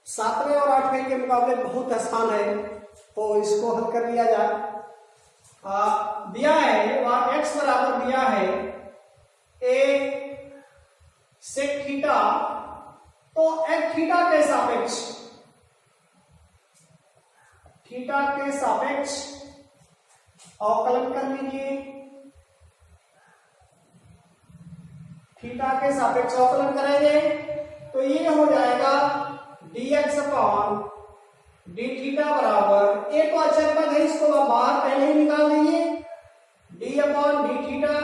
7वें और 8वें के मुकाबले बहुत आसान है, तो इसको हल कर लिया जाए। दिया है वहां x बराबर दिया है a sec थीटा, तो एक थीटा के सापेक्ष अवकलन कर लीजिए। थीटा के सापेक्ष अवकलन करेंगे तो ये हो जाएगा dx अपॉन डी थीटा बराबर, ए तो अचर पद है, इसको आप बाहर पहले ही निकाल दीजिए, d upon D theta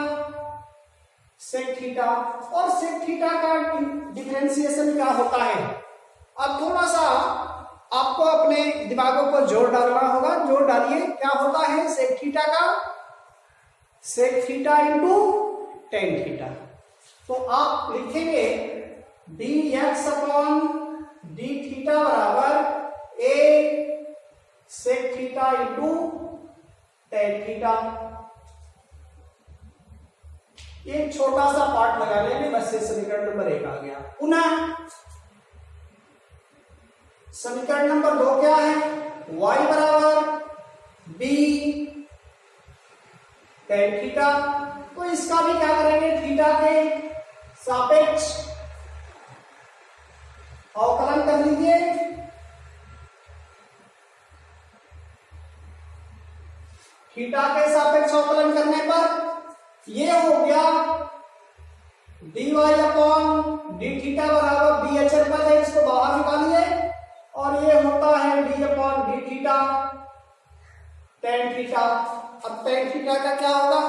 sec theta. और सेक थीटा का डिफरेंशिएशन क्या होता है, अब थोड़ा सा आपको अपने दिमागों को जोर डालना होगा। जोर डालिए, क्या होता है सेक थीटा का, sec theta into tan theta. तो आप लिखेंगे D X upon D theta बराबर A sec theta into tan theta. एक छोटा सा पार्ट लगा लेंगे, बस ये समीकरण नंबर 1 आ गया। पुनः समीकरण नंबर 2 क्या है, y बराबर b टेन थीटा। तो इसका भी क्या करेंगे, थीटा के सापेक्ष अवकलन कर लीजिए। थीटा के सापेक्ष अवकलन करने पर ये हो गया dy अपॉन डी थीटा बराबर बी अचर पद है, इसको बाहर निकालिए, और ये होता है D upon D theta tan theta. अब टेन थीटा का क्या होगा,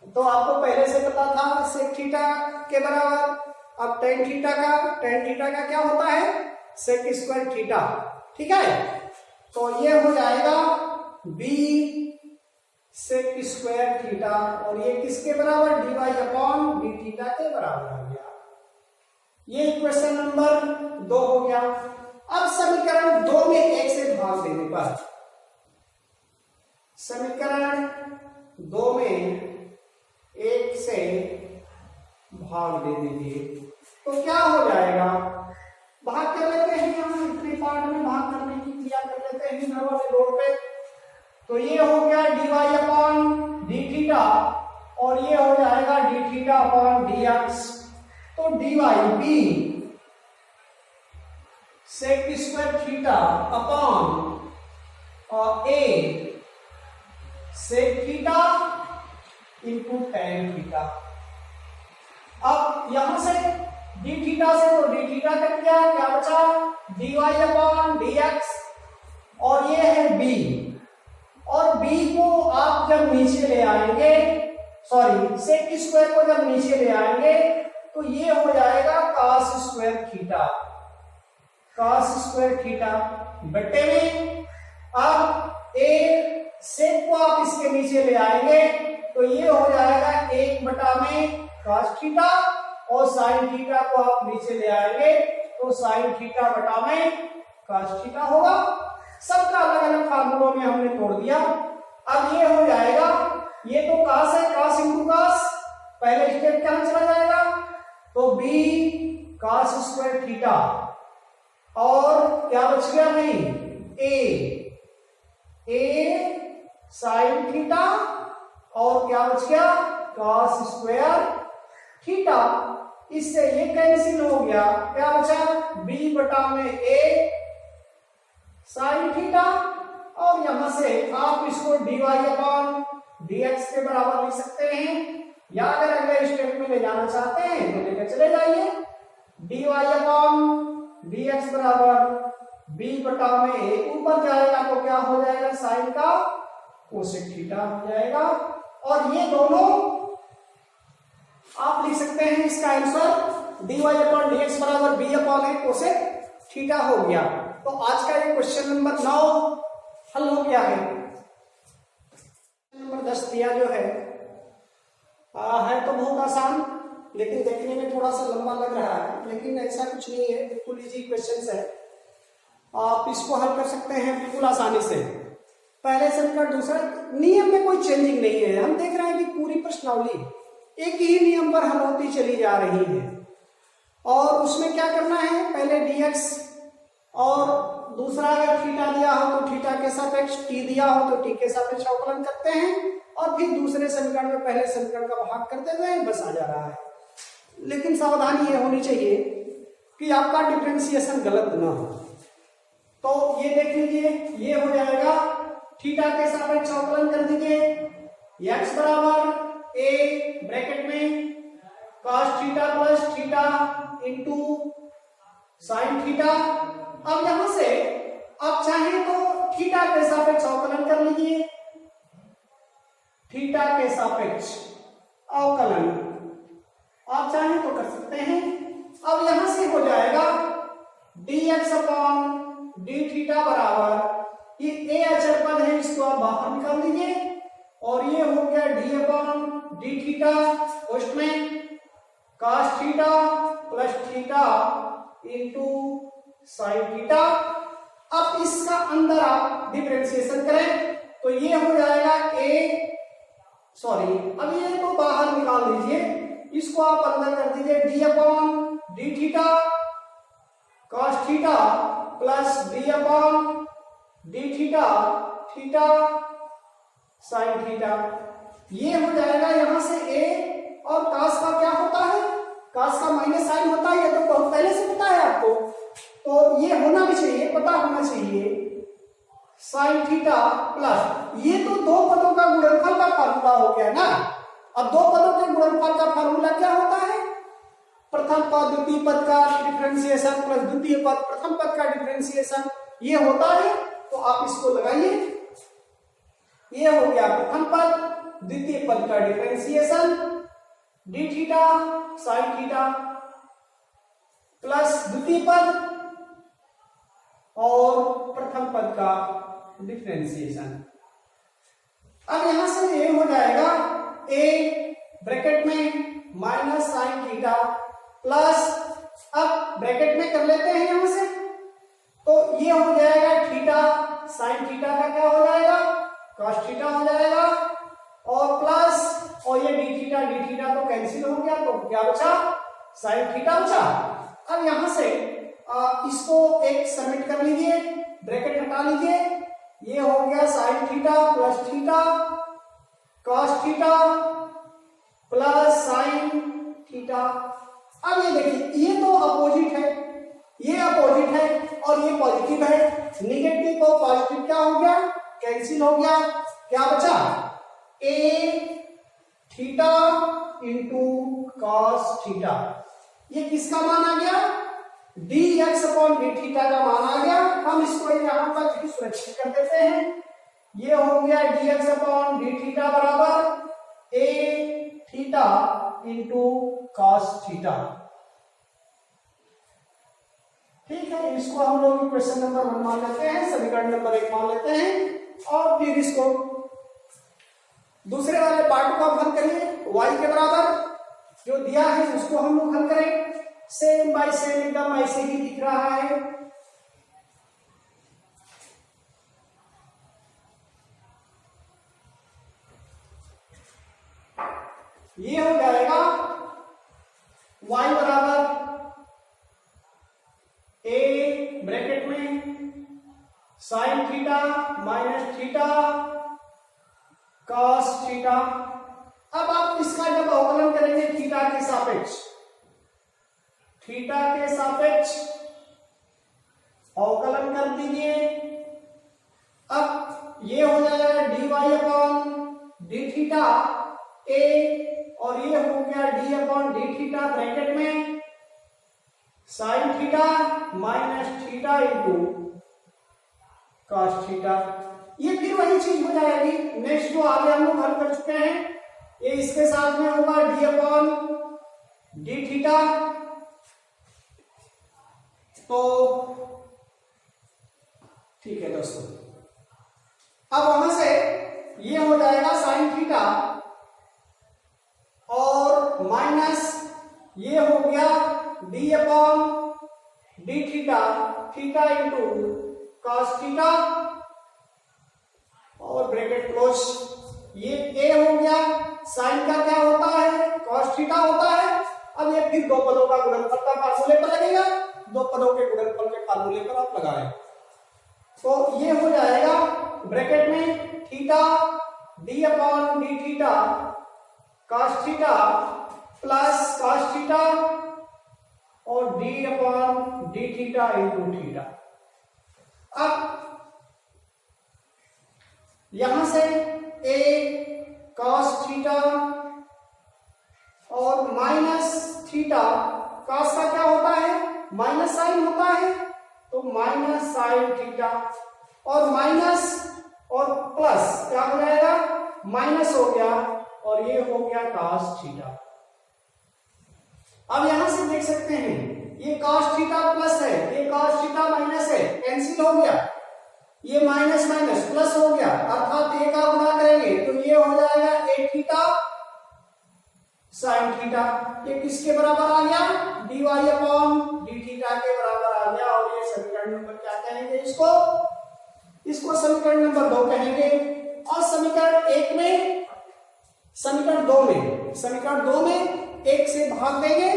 तो आपको पहले से पता था सेक थीटा के बराबर। अब टेन थीटा का क्या होता है, सेक स्क्वायर थीटा, ठीक है। तो ये हो जाएगा बी सेक स्क्वायर थीटा, और ये किसके बराबर, d Y upon D theta के बराबर हो गया। ये इक्वेशन नंबर 2 हो गया। अब समीकरण 2 में 1 से भाग देने पर, समीकरण 2 में 1 से भाग दे दीजिए तो क्या हो जाएगा, भाग कर लेते हैं, हम इतने पार्ट में भाग करने की क्रिया कर लेते हैं इधर वाले रोड पे। तो ये हो गया D Y upon D theta, और ये हो जाएगा D theta upon D X. तो D Y B sec square theta upon और A sec theta into tan theta. अब यहां से डी थीटा से तो डी थीटा कट गया, क्या बचा, d Y upon D x, और ये है बी, और बी को आप जब नीचे ले आएंगे, सॉरी सेक स्क्वायर को जब नीचे ले आएंगे तो ये हो जाएगा cos square theta, cos square theta बट्टे में। अब ए सेक को आप इसके नीचे ले आएंगे तो ये हो जाएगा 1 बटा में कॉस थीटा, और साइन थीटा को आप नीचे ले आएंगे तो साइन थीटा बटा में कॉस थीटा होगा। सबका अलग अलग फार्मूलों में हमने तोड़ दिया। अब ये हो जाएगा, ये तो कॉस है, कॉस इंटू कॉस, पहले स्टेप क्या चला जाएगा, तो बी कॉस स्क्वायर थीटा, और क्या बच गया नहीं, ए साइन थीटा, और क्या बच गया, कॉस स्क्वायर थीटा। इससे ये कैंसिल हो गया, क्या बचा, बी बटा में ए साइन थीटा, और यहां से आप इसको d Y upon D x के बराबर लिख सकते हैं, या अगर अगले स्टेप में ले जाना चाहते हैं तो लेकर चले जाइए। D Y upon D x बराबर बी बटा में ए, ऊपर जाएगा तो क्या हो जाएगा, साइन का कोसेक थीटा हो जाएगा। और ये दोनों आप लिख सकते हैं, इसका answer d Y upon D x बराबर b upon a cosec theta हो गया। तो आज का ये क्वेश्चन नंबर 9 हल हो गया है। नंबर 10 दिया जो है तो बहुत आसान, लेकिन देखने में थोड़ा सा लंबा लग रहा है, लेकिन ऐसा कुछ नहीं है, बिल्कुल इजी क्वेश्चन है, आप इसको हल कर सकते हैं बिल्कुल आसानी से। पहले से लेकर दूसरा, नियम में कोई चेंजिंग नहीं है। हम देख रहे हैं कि पूरी प्रश्नावली एक ही नियम पर हल होती चली जा रही है, और उसमें क्या करना है, पहले dx और दूसरा अगर थीटा दिया हो तो थीटा के सापेक्ष, टी दिया हो तो टी के सापेक्ष अवकलन करते हैं और फिर दूसरे समीकरण में पहले समीकरण का भाग करते हुए बस आ जा रहा है। लेकिन सावधानी ये होनी चाहिए कि आपका डिफरेंशिएशन गलत ना हो। तो ये देख लीजिए, ये हो जाएगा थीटा के सापेक्ष अवकलन कर दीजिए, x बराबर a ब्रैकेट में cos theta plus theta into sine theta. अब यहां से आप चाहें तो थीटा के सापेक्ष अवकलन कर लीजिए, थीटा के सापेक्ष अवकलन आप चाहें तो कर सकते हैं। अब यहां से हो जाएगा dx अपॉन डी थीटा बराबर, ये ए अचर पद है इसको आप बाहर निकाल दीजिए और ये हो गया d upon D theta post में cos theta plus theta into sine theta. अब इसका अंदर आप डिफरेंशिएशन करें तो ये हो जाएगा अब ये तो बाहर निकाल दीजिए, इसको आप अंदर कर दीजिए d upon D theta cos theta plus D upon D theta theta sine theta. ये हो जाएगा यहां से a और cos का क्या होता है, cos का माइनस साइन होता है, ये तो बहुत पहले से पता है आपको, तो ये होना भी चाहिए, पता होना चाहिए साइन थीटा प्लस, ये तो दो पदों का गुणनफल का फार्मूला हो गया ना। अब दो पदों के गुणनफल का फार्मूला क्या होता है, प्रथम पद द्वितीय पद का डिफरेंशिएशन प्लस द्वितीय पद प्रथम पद का डिफरेंशिएशन, ये होता है। तो आप इसको लगाइए, ये हो गया प्रथम पद द्वितीय पद का differentiation D theta sine theta plus द्वितीय पद और प्रथम पद का डिफरेंशिएशन। अब यहां से ये हो जाएगा a ब्रैकेट में माइनस साइन थीटा प्लस, अब ब्रैकेट में कर लेते हैं यहां से, तो ये हो जाएगा थीटा साइन थीटा का क्या हो जाएगा cos थीटा हो जाएगा और प्लस, और ये डी थीटा तो कैंसिल हो गया, तो क्या बचा साइन थीटा बचा। अब यहां से इसको एक सबमिट कर लीजिए, ब्रैकेट हटा लीजिए, ये हो गया sine theta plus theta cos theta plus sine theta. अब ये देखिए, ये तो अपोजिट है, ये अपोजिट है और ये पॉजिटिव है, निगेटिव और पॉजिटिव क्या हो गया कैंसिल हो गया, क्या बचा a theta into cos theta. ये किसका मान आ गया, dx अपॉन डी थीटा का मान आ गया। हम इसको यहां पर भी सुरक्षित कर देते हैं, ये हो गया dx अपॉन डी थीटा बराबर a theta into cos theta. ठीक है, इसको हम लोग क्वेश्चन नंबर 1 मान लेते हैं, समीकरण नंबर 1 मान लेते हैं और फिर इसको दूसरे वाले पार्ट को हम हल करिए। y के बराबर जो दिया है उसको हम लोग हल करें, सेम बाय सेम एकदम ऐसे ही दिख रहा है। ये हो जाएगा y बराबर a ब्रैकेट में sine theta minus theta cos theta. अब आप इसका जब अवकलन करेंगे थीटा के सापेक्ष, थीटा के सापेक्ष अवकलन कर दीजिए। अब ये हो जाएगा dy upon D theta a और ये हो गया d upon D theta bracket में sine theta minus theta into cos theta. ये फिर वही चीज हो जाएगी, नेक्स्ट जो आगे हम लोग हल कर चुके हैं, ये इसके साथ में होगा d अपॉन डी थीटा। तो ठीक है दोस्तों, अब वहां से ये हो जाएगा साइन थीटा और माइनस ये हो गया d upon D theta theta into cos theta और ब्रैकेट क्लोज। ये a हो गया, साइन का क्या होता है cos थीटा होता है। अब ये फिर दो पदों का गुणनफल का फार्मूले पर लगेगा, दो पदों के गुणनफल के फार्मूले पर आप लगाएं। तो ये हो जाएगा ब्रैकेट में theta D upon D theta cos theta plus cos theta और D upon D theta into theta. अब यहां से ए कॉस थीटा और माइनस थीटा, कॉस का क्या होता है माइनस साइन होता है, तो माइनस साइन थीटा और माइनस और प्लस क्या हो जाएगा माइनस हो गया और ये हो गया कॉस थीटा। अब यहां से देख सकते हैं ये कॉस थीटा प्लस है, ये कॉस थीटा माइनस है, कैंसिल हो गया, ये माइनस माइनस प्लस हो गया, अर्थात ए का गुणा करेंगे तो ये हो जाएगा ए थीटा साइन थीटा। ये किसके बराबर आ गया dy अपॉन डी थीटा के बराबर आ गया। और ये समीकरण नंबर क्या कहेंगे इसको समीकरण नंबर 2 कहेंगे। और समीकरण 1 में समीकरण 2 में 1 से भाग देंगे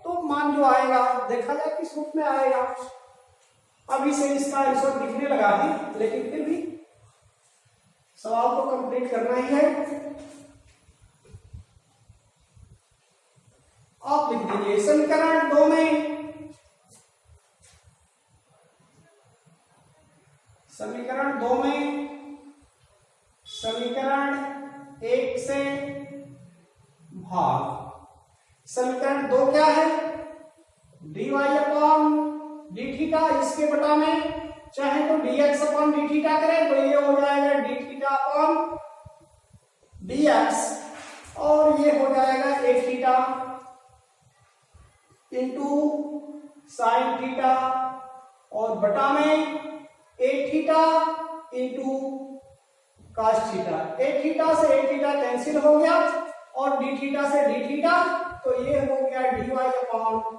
तो मान जो आएगा देखा जाए किस रूप में आएगा। अभी से इसका आंसर दिखने लगा है, लेकिन फिर भी सवाल तो कंप्लीट करना ही है। आप लिख दीजिए समीकरण 2 में समीकरण 1 से भाग। समीकरण 2 क्या है dy अपॉन डी थीटा, इसके बटा में चाहे तो dx अपॉन डी थीटा करें तो ये हो जाएगा डी थीटा अपॉन dx और ये हो जाएगा ए थीटा इंटू साइन थीटा और बटा में ए थीटा इंटू कॉस थीटा। ए थीटा से ए थीटा कैंसिल हो गया और डी थीटा से डी थीटा, तो ये हो गया dy अपॉन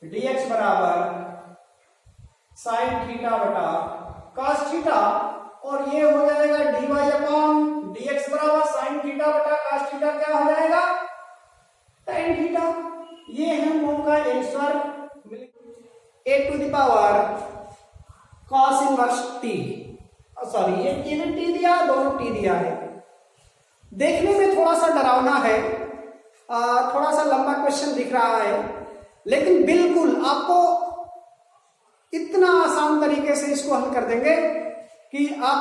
dx बराबर साइन थीटा बटा कॉस थीटा और ये हो जाएगा dy अपॉन dx बराबर साइन थीटा बटा कॉस थीटा क्या हो जाएगा tan थीटा। ये है हम लोगों का answer a to the power cos inverse t, sorry ये t दिया, दोनों t दिया है। देखने में थोड़ा सा डरावना है, थोड़ा सा लंबा क्वेश्चन दिख रहा है, लेकिन बिल्कुल आपको इतना आसान तरीके से इसको हल कर देंगे कि आप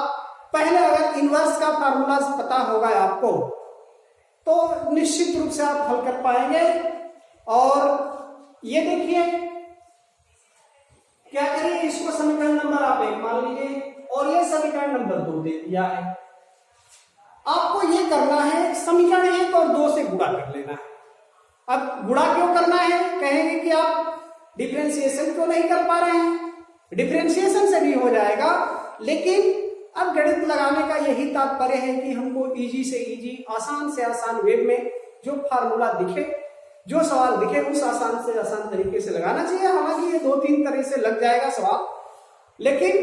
पहले अगर इनवर्स का फार्मूला पता होगा आपको तो निश्चित रूप से आप हल कर पाएंगे। और ये देखिए क्या करिए इसको समीकरण नंबर आप 1 मान लीजिए और ये समीकरण नंबर 2 दे दिया है। आपको ये करना है समीकरण 1 और 2 से गुणा कर लेना है। अब गुणा क्यों करना है कहेंगे कि आप डिफरेंशिएशन क्यों नहीं कर पा रहे हैं, डिफरेंशिएशन से भी हो जाएगा, लेकिन अब गणित लगाने का यही तात्पर्य है कि हमको इजी से इजी आसान से आसान वे में जो फार्मूला दिखे, जो सवाल दिखे उस आसान से आसान तरीके से लगाना चाहिए। हालांकि ये 2-3 तरह से लग जाएगा सवाल, लेकिन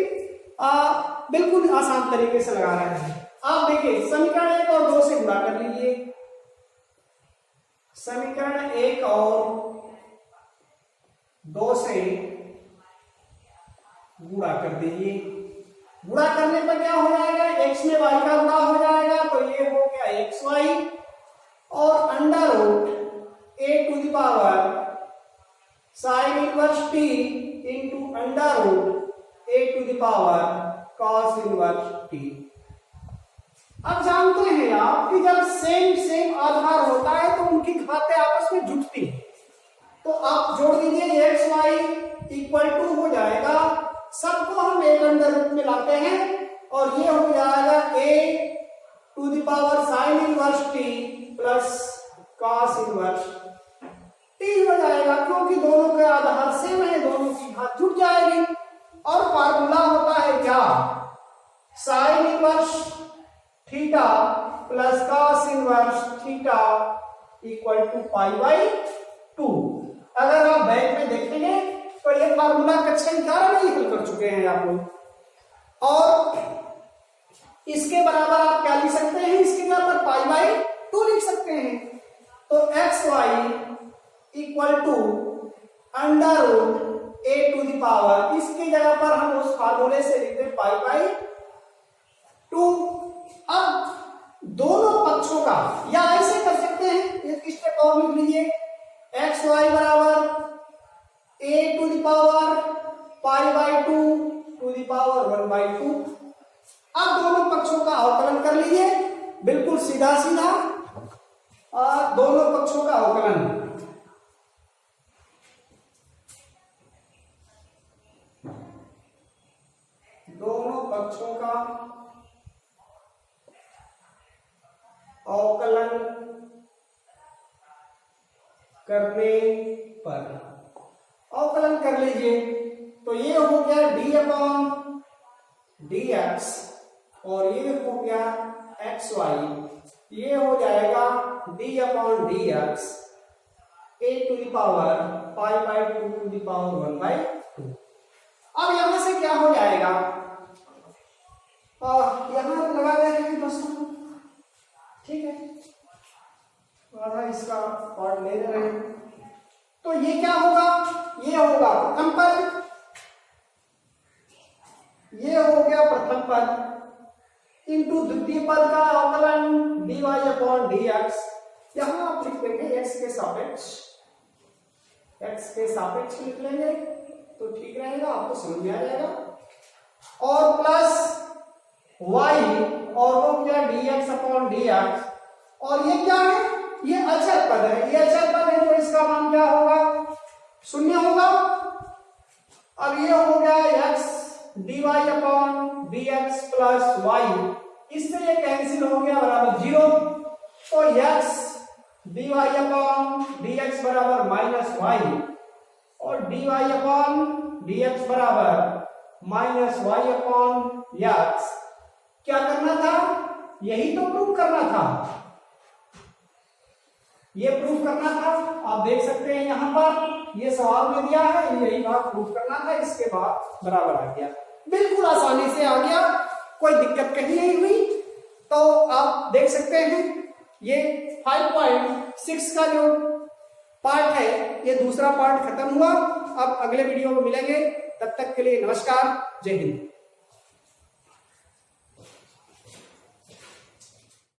बिल्कुल आसान तरीके से लगा रहे हैं। आप देखिए समीकरण 1 और 2 से गुणा कर लीजिए, समीकरण 1 और 2 से गुणा कर दीजिए। गुणा करने पर क्या हो जाएगा x में y का गुणा हो जाएगा तो ये हो गया xy और under root a to the power sine inverse t into under root a to the power cos inverse t। अब जानते हैं आप कि जब सेम आधार होता है तो उनकी घातें आपस में जुटती हैं, तो आप जोड़ दीजिए एक्स वाई इक्वल टू हो जाएगा, सबको हम एक अंडर रूट में लाते हैं और ये हो जाएगा a to the power sine inverse t plus cos inverse t हो जाएगा, क्योंकि दोनों के आधार सेम है, दोनों की घात जुट जाएगी। और फार्मूला होता है क्या sine inverse theta plus cos inverse theta equal to pi by 2। अगर आप बैक में देखेंगे तो ये फार्मूला कक्षा 11 में ही हल कर चुके हैं आप लोग। और इसके बराबर आप क्या लिख सकते हैं, इसके बराबर पाई बाई 2 लिख सकते हैं। तो x y equal to under root a to the power, इसके फार्मूले से लिखते हैं पाई बाई 2। अब दोनों पक्षों का, या ऐसे कर सकते हैं, एक स्टेप और लिख लीजिए, एक्स वाई बराबर a to the power pi by 2 to the power 1/2। अब दोनों पक्षों का अवकलन कर लीजिए, बिल्कुल सीधा सीधा, और दोनों पक्षों का अवकलन, दोनों पक्षों का अवकलन करने पर, अवकलन कर लीजिए, तो ये हो गया d अपॉन dx और ये हो गया xy, ये हो जाएगा d upon dx a to the power pi by 2 to the power 1/2। अब यहां से क्या हो जाएगा, यहां लगा दे रहे हैं दोस्तों, ठीक है, आधा इसका पार्ट ले रहे हैं, तो ये क्या होगा, ये होगा प्रथम पद, ये हो गया प्रथम पद इंटू द्वितीय पद का अवकलन dy अपॉन dx, यहां आप लिख देंगे x के सापेक्ष, x के सापेक्ष लिख लेंगे तो ठीक रहेगा, आपको समझ में आ जाएगा, और प्लस y और वो क्या dx अपॉन dx, और ये क्या है, ये अचर पद है, ये अचर पद है, तो इसका मान क्या होगा, 0 होगा। अब ये हो गया x dy upon dx plus y, इससे ये कैंसिल हो गया बराबर 0, तो x dy अपॉन dx बराबर माइनस y और dy अपॉन dx बराबर माइनस y अपॉन x। क्या करना था, यही तो प्रूफ करना था, ये प्रूफ करना था, आप देख सकते हैं यहां पर ये सवाल में दिया है, यही बात प्रूफ करना था, इसके बाद बराबर आ गया, बिल्कुल आसानी से आ गया, कोई दिक्कत कहीं नहीं हुई। तो आप देख सकते हैं ये 5.6 का जो पार्ट है, ये दूसरा पार्ट खत्म हुआ। अब अगले वीडियो में मिलेंगे, तब तक के लिए नमस्कार, जय हिंद।